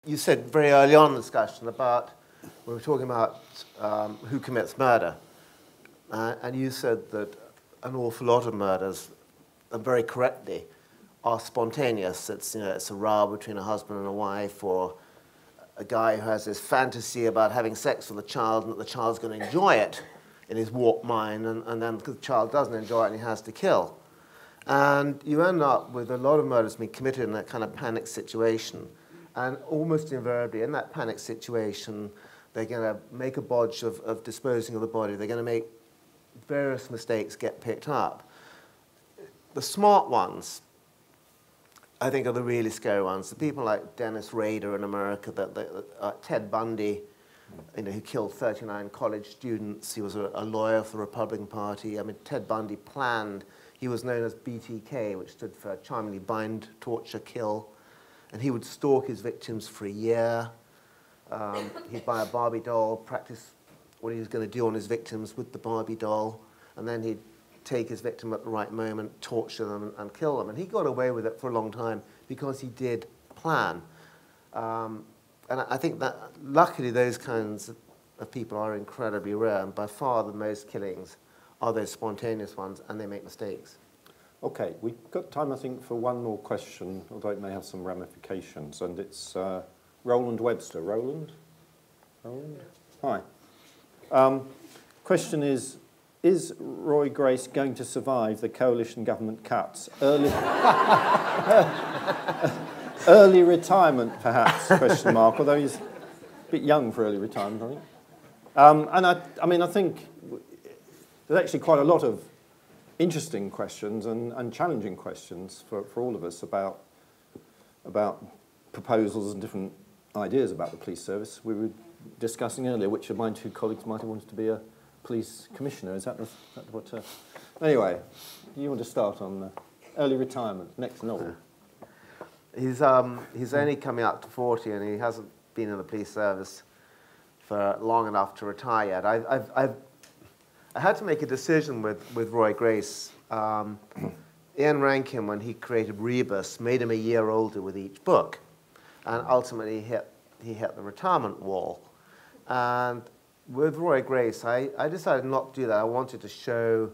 you said very early on in the discussion about, we were talking about who commits murder, and you said that an awful lot of murders, and very correctly, are spontaneous. It's, you know, it's a row between a husband and a wife, or a guy who has this fantasy about having sex with a child and that the child's going to enjoy it in his warped mind, and then the child doesn't enjoy it and he has to kill. And you end up with a lot of murders being committed in that kind of panic situation. And almost invariably, in that panic situation, they're going to make a bodge of disposing of the body. They're going to make various mistakes get picked up. The smart ones, I think, are the really scary ones. The people like Dennis Rader in America, Ted Bundy, you know, who killed 39 college students. He was a lawyer for the Republican Party. I mean, Ted Bundy planned. He was known as BTK, which stood for charmingly bind, torture, kill. And he would stalk his victims for a year. He'd buy a Barbie doll, practice what he was going to do on his victims with the Barbie doll, and then he'd take his victim at the right moment, torture them, and kill them. And he got away with it for a long time because he did plan. And I think that, luckily, those kinds of people are incredibly rare, and by far the most killings are those spontaneous ones, and they make mistakes. Okay, we've got time, I think, for one more question, although it may have some ramifications, and it's Roland Webster. Roland? Roland? Hi. Question is Roy Grace going to survive the coalition government cuts? Early retirement, perhaps, question mark, although he's a bit young for early retirement, I think. And I mean, I think there's actually quite a lot of interesting questions and challenging questions for all of us about proposals and different ideas about the police service. We were discussing earlier which of my two colleagues might have wanted to be a police commissioner. Is that what? Anyway, do you want to start on early retirement, next novel? He's only coming up to 40, and he hasn't been in the police service for long enough to retire yet. I had to make a decision with Roy Grace. Ian Rankin, when he created Rebus, made him a year older with each book, and ultimately he hit the retirement wall. And with Roy Grace, I decided not to do that. I wanted to show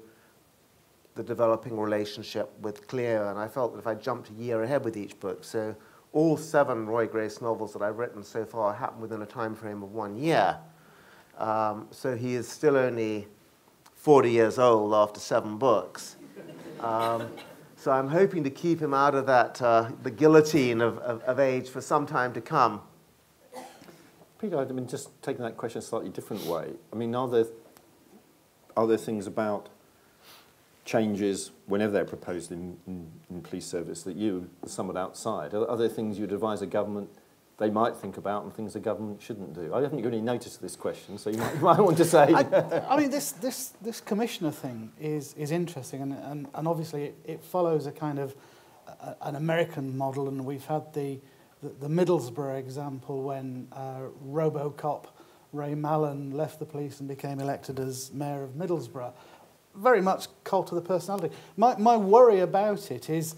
the developing relationship with Cleo, and I felt that if I jumped a year ahead with each book, so all 7 Roy Grace novels that I've written so far happened within a time frame of 1 year. So he is still only 40 years old after 7 books. So I'm hoping to keep him out of that, the guillotine of age for some time to come. Peter, I mean, just taking that question a slightly different way, I mean, are there things about changes, whenever they're proposed in police service, that you, as someone outside, are there things you'd advise a government they might think about and things the government shouldn't do? I haven't really noticed this question, so you might want to say. I mean, this commissioner thing is interesting, and obviously it follows a kind of an American model, and we've had the Middlesbrough example when RoboCop Ray Mallon left the police and became elected as mayor of Middlesbrough. Very much cult of the personality. My worry about it is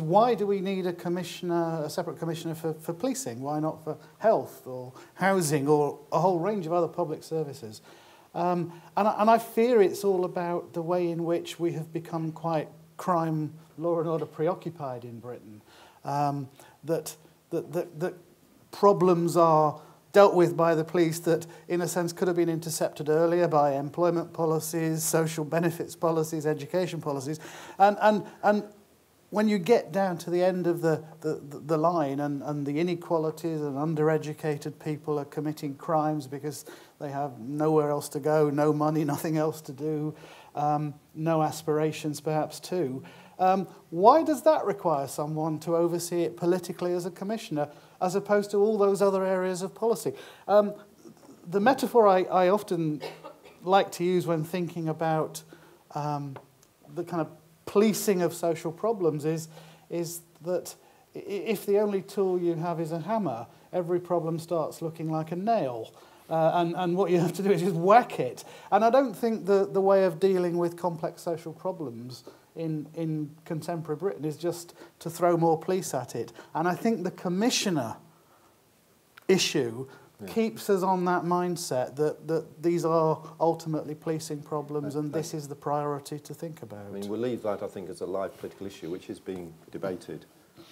why do we need a commissioner, a separate commissioner for policing? Why not for health or housing or a whole range of other public services? And I fear it's all about the way in which we have become quite crime, law and order preoccupied in Britain. That problems are dealt with by the police that, in a sense, could have been intercepted earlier by employment policies, social benefits policies, education policies. And when you get down to the end of the line and the inequalities and undereducated people are committing crimes because they have nowhere else to go, no money, nothing else to do, no aspirations perhaps too, why does that require someone to oversee it politically as a commissioner, as opposed to all those other areas of policy? The metaphor I often like to use when thinking about the kind of policing of social problems is that if the only tool you have is a hammer, every problem starts looking like a nail. And what you have to do is just whack it. And I don't think the way of dealing with complex social problems in contemporary Britain is just to throw more police at it. And I think the commissioner issue keeps us on that mindset that these are ultimately policing problems and this is the priority to think about. I mean, we'll leave that, I think, as a live political issue, which is being debated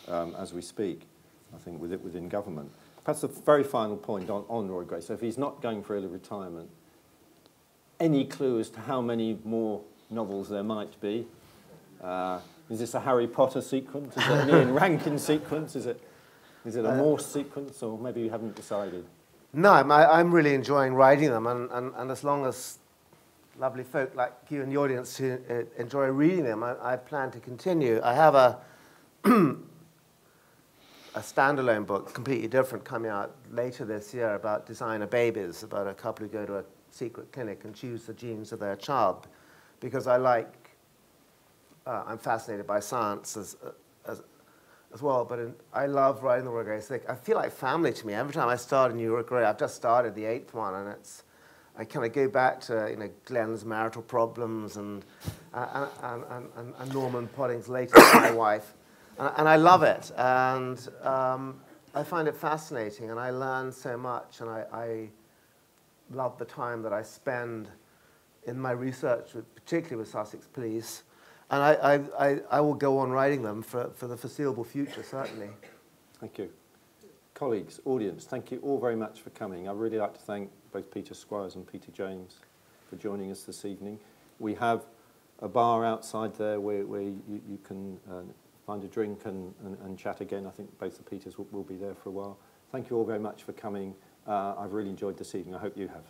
as we speak, I think, within government. Perhaps the very final point on Roy Gray. So if he's not going for early retirement, any clue as to how many more novels there might be? Is this a Harry Potter sequence? Is it an Ian Rankin sequence? Is it a Morse sequence? Or maybe you haven't decided? No, I'm really enjoying writing them, and as long as lovely folk like you in the audience who enjoy reading them, I plan to continue. I have a standalone book, completely different, coming out later this year about designer babies, about a couple who go to a secret clinic and choose the genes of their child, because I'm fascinated by science as well, but I love writing the Roy Gray. I feel like family to me. Every time I start a new Roy Gray, I've just started the 8th one, and I kind of go back to Glenn's marital problems and Norman Podding's latest My Wife, and I love it, and I find it fascinating, and I learn so much, and I love the time that I spend in my research, particularly with Sussex Police. And I will go on writing them for the foreseeable future, certainly. Thank you. Colleagues, audience, thank you all very much for coming. I'd really like to thank both Peter Squires and Peter James for joining us this evening. We have a bar outside there where you can find a drink and chat again. I think both the Peters will be there for a while. Thank you all very much for coming. I've really enjoyed this evening. I hope you have.